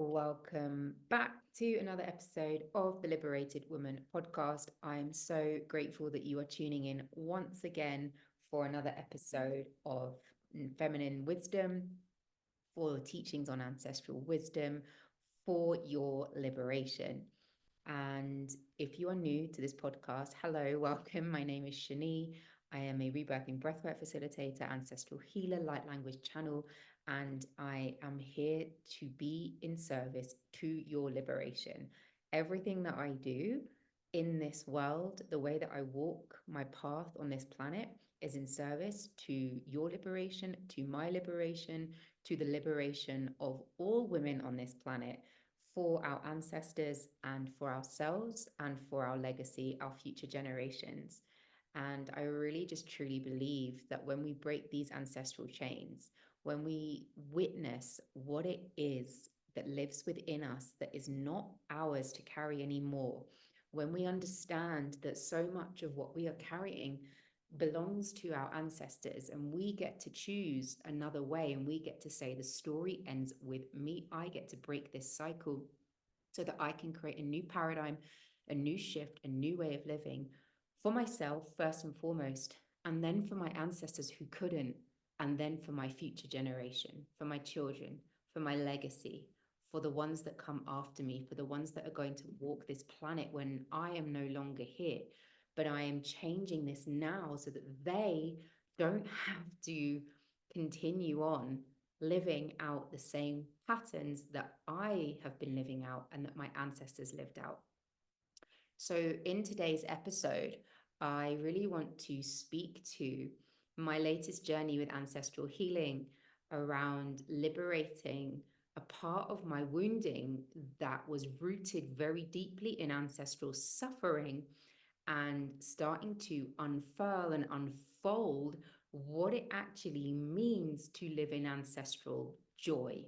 Welcome back to another episode of the Liberated Woman podcast. I'm so grateful that you are tuning in once again for another episode of Feminine Wisdom, for teachings on ancestral wisdom, for your liberation. And if you are new to this podcast, hello, welcome. My name is Shani. I am a rebirthing breathwork facilitator, ancestral healer, light language channel, and I am here to be in service to your liberation. Everything that I do in this world, the way that I walk my path on this planet, is in service to your liberation, to my liberation, to the liberation of all women on this planet, for our ancestors and for ourselves and for our legacy, our future generations. And I really just truly believe that when we break these ancestral chains, when we witness what it is that lives within us that is not ours to carry anymore, when we understand that so much of what we are carrying belongs to our ancestors and we get to choose another way and we get to say the story ends with me, I get to break this cycle so that I can create a new paradigm, a new shift, a new way of living for myself first and foremost, and then for my ancestors who couldn't, and then for my future generation, for my children, for my legacy, for the ones that come after me, for the ones that are going to walk this planet when I am no longer here. But I am changing this now so that they don't have to continue on living out the same patterns that I have been living out and that my ancestors lived out. So, in today's episode, I really want to speak to my latest journey with ancestral healing around liberating a part of my wounding that was rooted very deeply in ancestral suffering and starting to unfurl and unfold what it actually means to live in ancestral joy.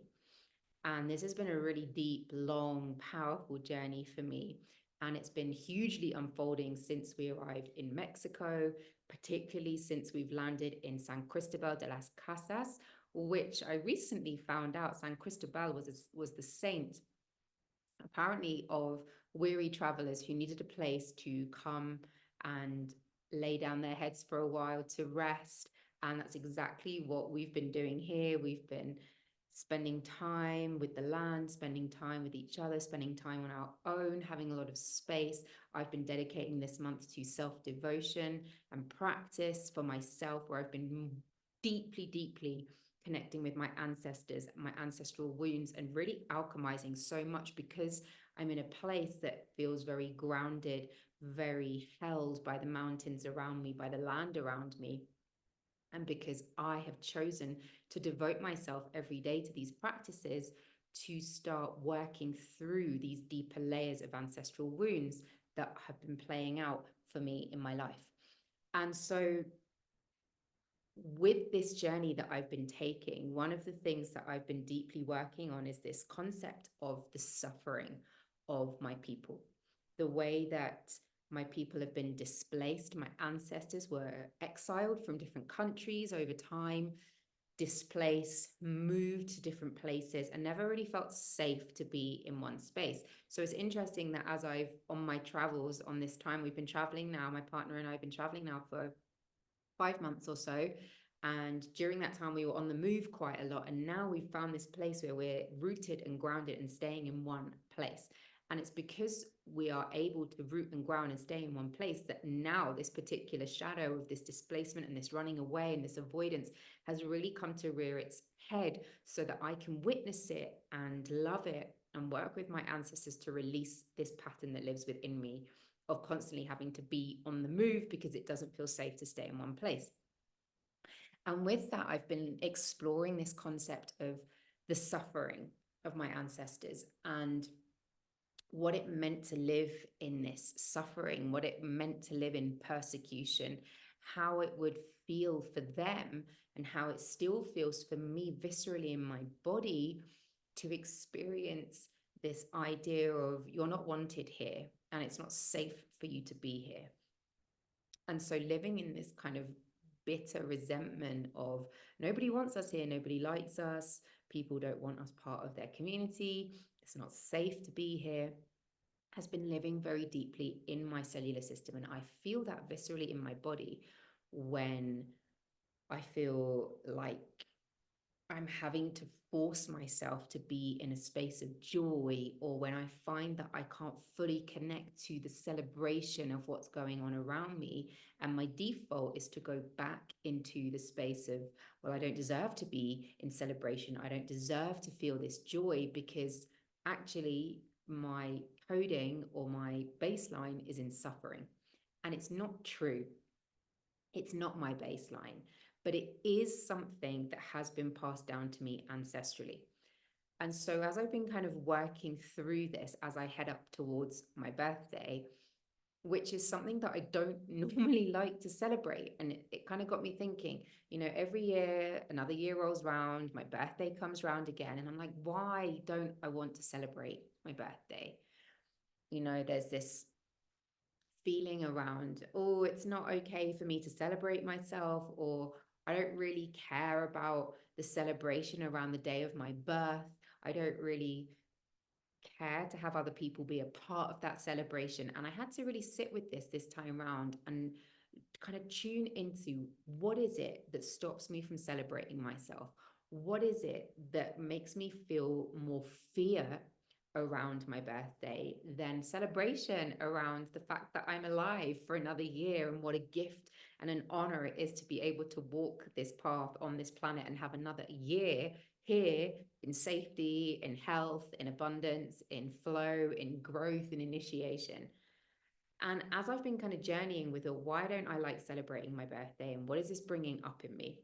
And this has been a really deep, long, powerful journey for me. And it's been hugely unfolding since we arrived in Mexico, particularly since we've landed in San Cristobal de las Casas, which I recently found out San Cristobal was the saint, apparently, of weary travelers who needed a place to come and lay down their heads for a while to rest. And that's exactly what we've been doing here. We've been spending time with the land, spending time with each other, spending time on our own, having a lot of space. I've been dedicating this month to self-devotion and practice for myself, where I've been deeply, deeply connecting with my ancestors, my ancestral wounds, and really alchemizing so much because I'm in a place that feels very grounded, very held by the mountains around me, by the land around me. And because I have chosen to devote myself every day to these practices to start working through these deeper layers of ancestral wounds that have been playing out for me in my life. And so, with this journey that I've been taking, one of the things that I've been deeply working on is this concept of the suffering of my people, the way that my people have been displaced. My ancestors were exiled from different countries over time, displaced, moved to different places, and never really felt safe to be in one space. So it's interesting that as I've on my travels on this time, we've been traveling now, my partner and I have been traveling now for 5 months or so. And during that time, we were on the move quite a lot. And now we've found this place where we're rooted and grounded and staying in one place. And it's because we are able to root and ground and stay in one place that now this particular shadow of this displacement and this running away and this avoidance has really come to rear its head so that I can witness it and love it and work with my ancestors to release this pattern that lives within me of constantly having to be on the move because it doesn't feel safe to stay in one place. And with that, I've been exploring this concept of the suffering of my ancestors and what it meant to live in this suffering, what it meant to live in persecution, how it would feel for them, and how it still feels for me viscerally in my body to experience this idea of you're not wanted here and it's not safe for you to be here. And so living in this kind of bitter resentment of nobody wants us here, nobody likes us, people don't want us part of their community, it's not safe to be here, has been living very deeply in my cellular system. And I feel that viscerally in my body when I feel like I'm having to force myself to be in a space of joy, or when I find that I can't fully connect to the celebration of what's going on around me. And my default is to go back into the space of, well, I don't deserve to be in celebration. I don't deserve to feel this joy because actually my coding or my baseline is in suffering. And it's not true. It's not my baseline, but it is something that has been passed down to me ancestrally. And so, as I've been kind of working through this as I head up towards my birthday, which is something that I don't normally like to celebrate. And it kind of got me thinking, every year, another year rolls around, my birthday comes around again. And I'm like, why don't I want to celebrate my birthday? There's this feeling around, oh, it's not okay for me to celebrate myself, or I don't really care about the celebration around the day of my birth. I don't really care to have other people be a part of that celebration. And I had to really sit with this time round and kind of tune into, what is it that stops me from celebrating myself? What is it that makes me feel more fear around my birthday than celebration around the fact that I'm alive for another year, and what a gift and an honor it is to be able to walk this path on this planet and have another year here in safety, in health, in abundance, in flow, in growth, and initiation. And as I've been kind of journeying with, why don't I like celebrating my birthday, and what is this bringing up in me?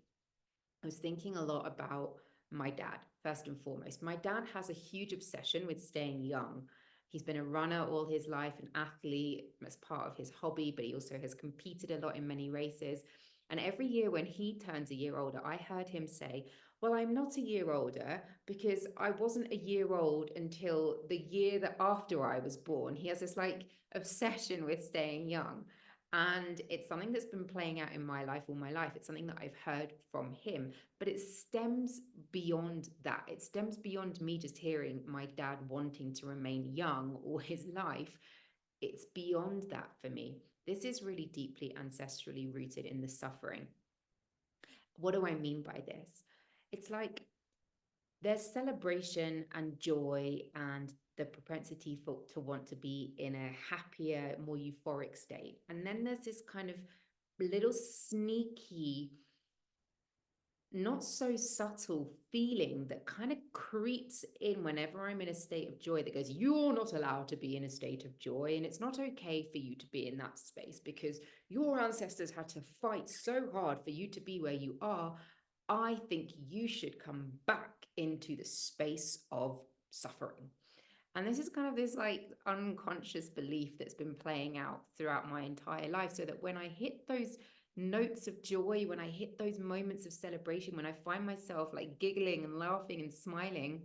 I was thinking a lot about my dad, first and foremost. My dad has a huge obsession with staying young. He's been a runner all his life, an athlete as part of his hobby, but he also has competed a lot in many races. And every year when he turns a year older, I heard him say, well, I'm not a year older because I wasn't a year old until the year that after I was born. He has this like obsession with staying young. And it's something that's been playing out in my life all my life. It's something that I've heard from him, but it stems beyond that. It stems beyond me just hearing my dad wanting to remain young all his life. It's beyond that for me. This is really deeply ancestrally rooted in the suffering. What do I mean by this? It's like there's celebration and joy and the propensity to want to be in a happier, more euphoric state. And then there's this kind of little sneaky, not so subtle feeling that kind of creeps in whenever I'm in a state of joy that goes, you're not allowed to be in a state of joy. And it's not okay for you to be in that space because your ancestors had to fight so hard for you to be where you are. I think you should come back into the space of suffering. And this is kind of this like unconscious belief that's been playing out throughout my entire life, so that when I hit those notes of joy, when I hit those moments of celebration, when I find myself like giggling and laughing and smiling,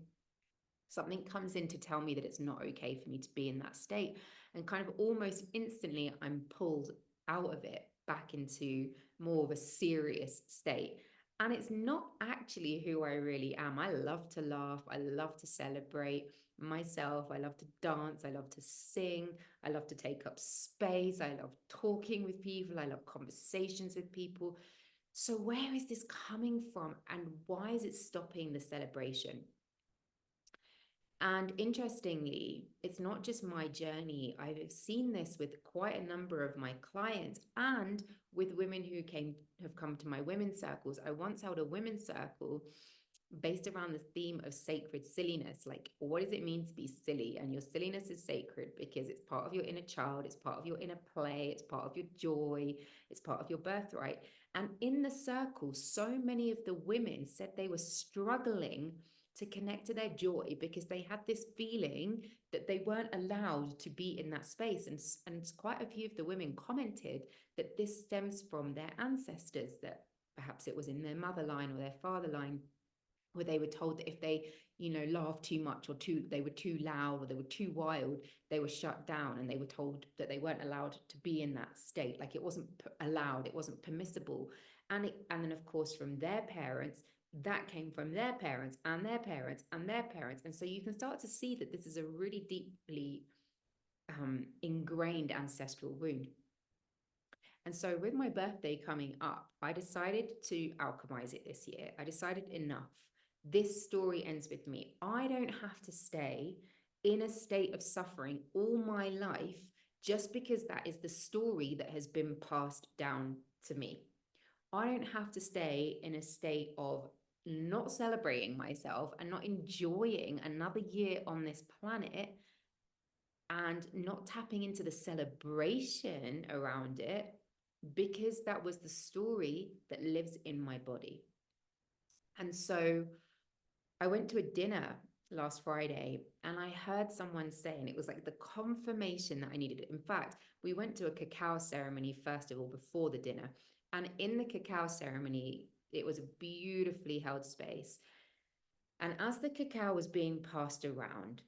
something comes in to tell me that it's not okay for me to be in that state. And kind of almost instantly, I'm pulled out of it back into more of a serious state. And it's not actually who I really am. I love to laugh. I love to celebrate myself. I love to dance. I love to sing. I love to take up space. I love talking with people. I love conversations with people. So, where is this coming from? And why is it stopping the celebration? And interestingly, it's not just my journey. I've seen this with quite a number of my clients and with women who have come to my women's circles. I once held a women's circle based around the theme of sacred silliness. Like, what does it mean to be silly? And your silliness is sacred because it's part of your inner child, it's part of your inner play, it's part of your joy, it's part of your birthright. And in the circle, so many of the women said they were struggling to connect to their joy because they had this feeling that they weren't allowed to be in that space. And quite a few of the women commented that this stems from their ancestors, that perhaps it was in their mother line or their father line, where they were told that if they, laughed too much or they were too loud or they were too wild, they were shut down, and they were told that they weren't allowed to be in that state. Like it wasn't allowed, it wasn't permissible. And then of course from their parents, that came from their parents and their parents and their parents. And so you can start to see that this is a really deeply ingrained ancestral wound. And so with my birthday coming up, I decided to alchemize it this year. I decided enough. This story ends with me. I don't have to stay in a state of suffering all my life just because that is the story that has been passed down to me. I don't have to stay in a state of not celebrating myself and not enjoying another year on this planet and not tapping into the celebration around it because that was the story that lives in my body. And so I went to a dinner last Friday and I heard someone say, and it was like the confirmation that I needed. In fact, we went to a cacao ceremony first of all before the dinner. And in the cacao ceremony, it was a beautifully held space. And as the cacao was being passed around,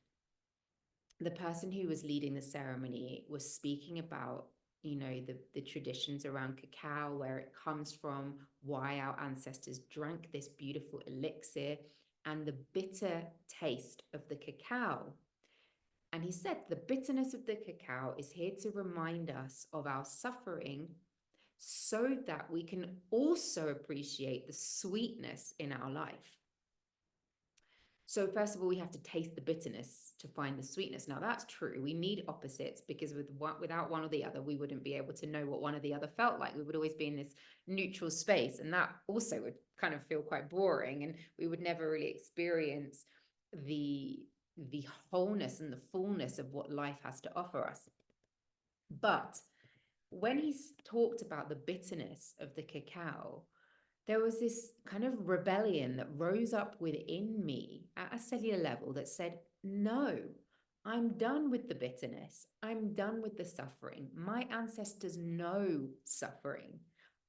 the person who was leading the ceremony was speaking about, you know, the traditions around cacao, where it comes from, why our ancestors drank this beautiful elixir, and the bitter taste of the cacao. And he said the bitterness of the cacao is here to remind us of our suffering so that we can also appreciate the sweetness in our life. So first of all, we have to taste the bitterness to find the sweetness. Now that's true. We need opposites because without one or the other, we wouldn't be able to know what one or the other felt like. We would always be in this neutral space, and that also would kind of feel quite boring, and we would never really experience the wholeness and the fullness of what life has to offer us. But when he talked about the bitterness of the cacao, there was this kind of rebellion that rose up within me at a cellular level that said, no, I'm done with the bitterness. I'm done with the suffering. My ancestors know suffering.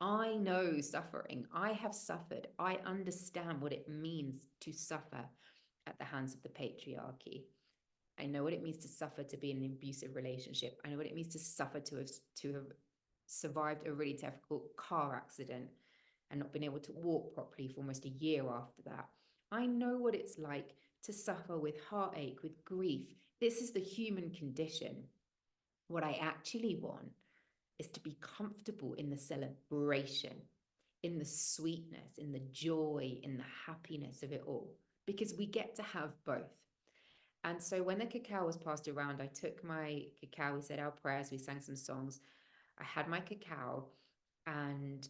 I know suffering. I have suffered. I understand what it means to suffer at the hands of the patriarchy. I know what it means to suffer to be in an abusive relationship. I know what it means to suffer to have survived a really difficult car accident and not been able to walk properly for almost a year after that. I know what it's like to suffer with heartache, with grief. This is the human condition. What I actually want is to be comfortable in the celebration, in the sweetness, in the joy, in the happiness of it all, because we get to have both. And so when the cacao was passed around, I took my cacao, we said our prayers, we sang some songs. I had my cacao, and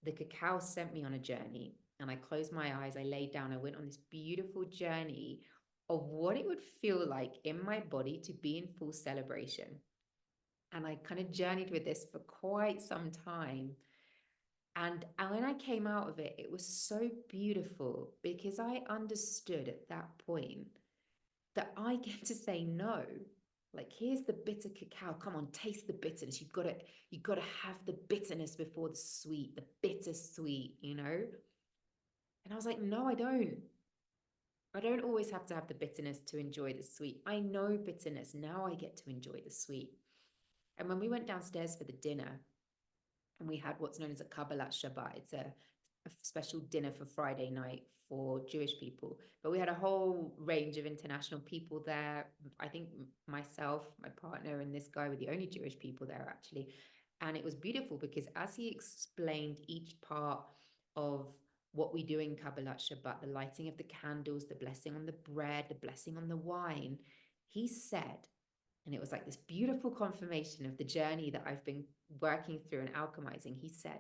the cacao sent me on a journey. And I closed my eyes, I laid down, I went on this beautiful journey of what it would feel like in my body to be in full celebration. And I kind of journeyed with this for quite some time. And when I came out of it, it was so beautiful because I understood at that point that I get to say no. Like, here's the bitter cacao. Come on, taste the bitterness. You've got to have the bitterness before the sweet, the bittersweet, you know? And I was like, no, I don't. I don't always have to have the bitterness to enjoy the sweet. I know bitterness. Now I get to enjoy the sweet. And when we went downstairs for the dinner, and we had what's known as a Kabbalat Shabbat, it's a special dinner for Friday night for Jewish people. But we had a whole range of international people there. I think myself, my partner, and this guy were the only Jewish people there, actually. And it was beautiful because as he explained each part of what we do in Kabbalat Shabbat, the lighting of the candles, the blessing on the bread, the blessing on the wine, he said, and it was like this beautiful confirmation of the journey that I've been working through and alchemizing. He said,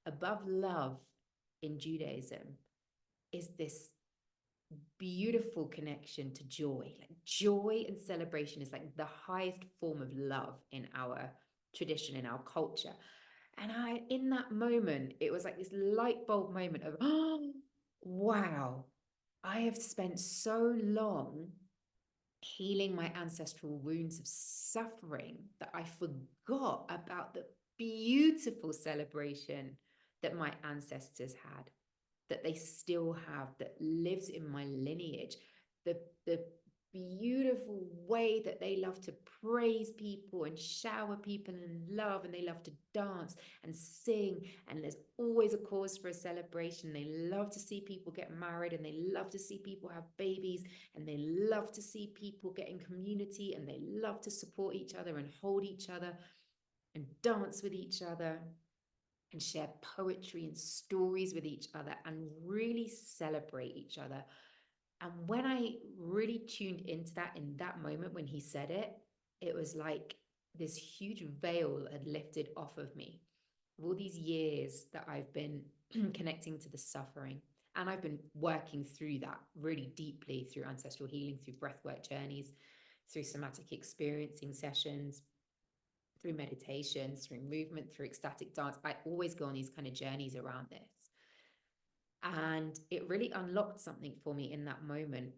above love in Judaism is this beautiful connection to joy. Like, joy and celebration is like the highest form of love in our tradition, in our culture. And in that moment, it was like this light bulb moment of, oh, wow, I have spent so long healing my ancestral wounds of suffering that I forgot about the beautiful celebration that my ancestors had, that they still have, that lives in my lineage. The beautiful way that they love to praise people and shower people in love, and they love to dance and sing, and there's always a cause for a celebration. They love to see people get married, and they love to see people have babies, and they love to see people get in community, and they love to support each other and hold each other and dance with each other and share poetry and stories with each other and really celebrate each other. And when I really tuned into that in that moment when he said it, it was like this huge veil had lifted off of me. All these years that I've been connecting to the suffering, and I've been working through that really deeply through ancestral healing, through breathwork journeys, through somatic experiencing sessions, through meditations, through movement, through ecstatic dance. I always go on these kind of journeys around this. And it really unlocked something for me in that moment.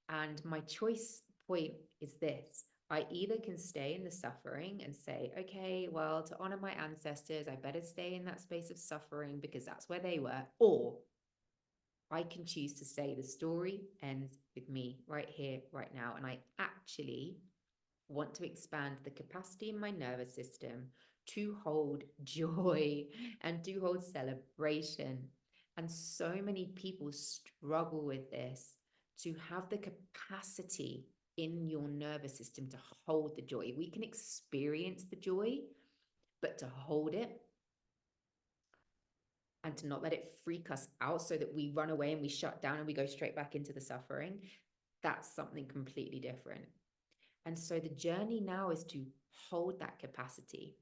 And my choice point is this: I either can stay in the suffering and say, okay, well, to honor my ancestors, I better stay in that space of suffering because that's where they were. Or I can choose to say the story ends with me right here, right now. And I actually want to expand the capacity in my nervous system to hold joy and to hold celebration. And so many people struggle with this, to have the capacity in your nervous system to hold the joy. We can experience the joy, but to hold it and to not let it freak us out so that we run away and we shut down and we go straight back into the suffering, that's something completely different. And so the journey now is to hold that capacity.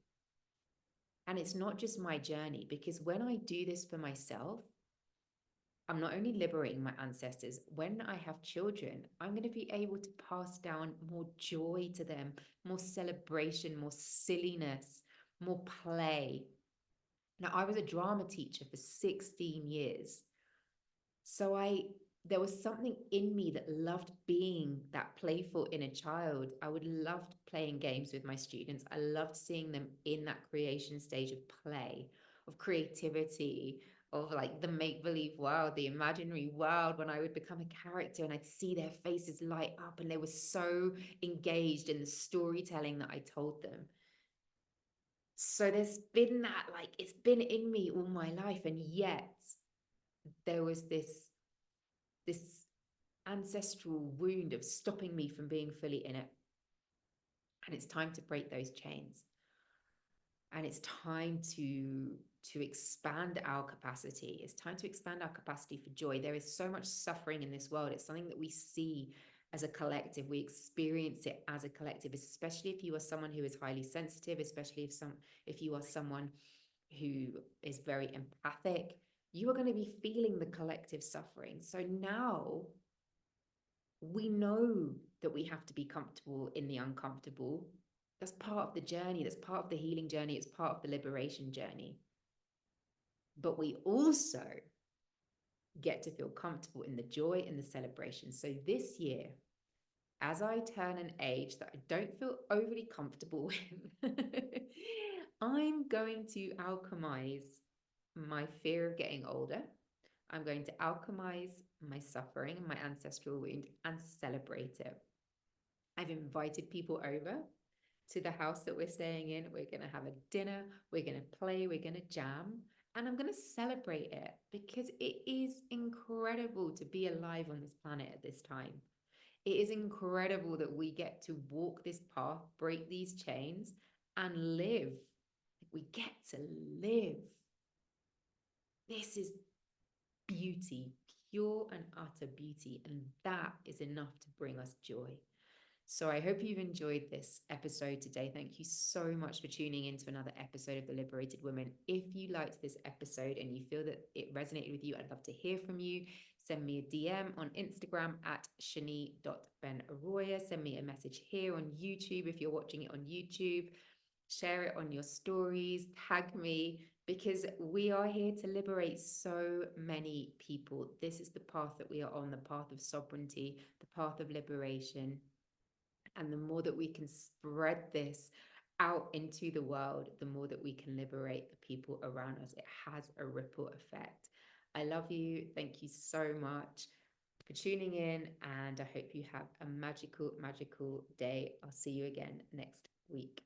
And it's not just my journey, because when I do this for myself, I'm not only liberating my ancestors, when I have children, I'm going to be able to pass down more joy to them, more celebration, more silliness, more play. Now, I was a drama teacher for 16 years. So there was something in me that loved being that playful inner child. I would love playing games with my students. I loved seeing them in that creation stage of play, of creativity, of like the make-believe world, the imaginary world, when I would become a character and I'd see their faces light up and they were so engaged in the storytelling that I told them. So there's been that, like, it's been in me all my life, and yet there was this ancestral wound of stopping me from being fully in it. And it's time to break those chains. And it's time to expand our capacity. It's time to expand our capacity for joy. There is so much suffering in this world. It's something that we see as a collective. We experience it as a collective, especially if you are someone who is highly sensitive, especially if you are someone who is very empathic. You are going to be feeling the collective suffering. So now we know that we have to be comfortable in the uncomfortable. That's part of the journey. That's part of the healing journey. It's part of the liberation journey. But we also get to feel comfortable in the joy and the celebration. So this year, as I turn an age that I don't feel overly comfortable with, I'm going to alchemize my fear of getting older. I'm going to alchemize my suffering and my ancestral wound and celebrate it. I've invited people over to the house that we're staying in. We're going to have a dinner, we're going to play, we're going to jam, and I'm going to celebrate it because it is incredible to be alive on this planet at this time. It is incredible that we get to walk this path, break these chains, and live. We get to live. This is beauty, pure and utter beauty, and that is enough to bring us joy. So I hope you've enjoyed this episode today. Thank you so much for tuning in to another episode of The Liberated Women. If you liked this episode and you feel that it resonated with you, I'd love to hear from you. Send me a DM on Instagram at shani.ben-aroya. Send me a message here on YouTube if you're watching it on YouTube. Share it on your stories, tag me, because we are here to liberate so many people. This is the path that we are on, the path of sovereignty, the path of liberation. And the more that we can spread this out into the world, the more that we can liberate the people around us. It has a ripple effect. I love you. Thank you so much. for tuning in, and I hope you have a magical, magical day. I'll see you again next week.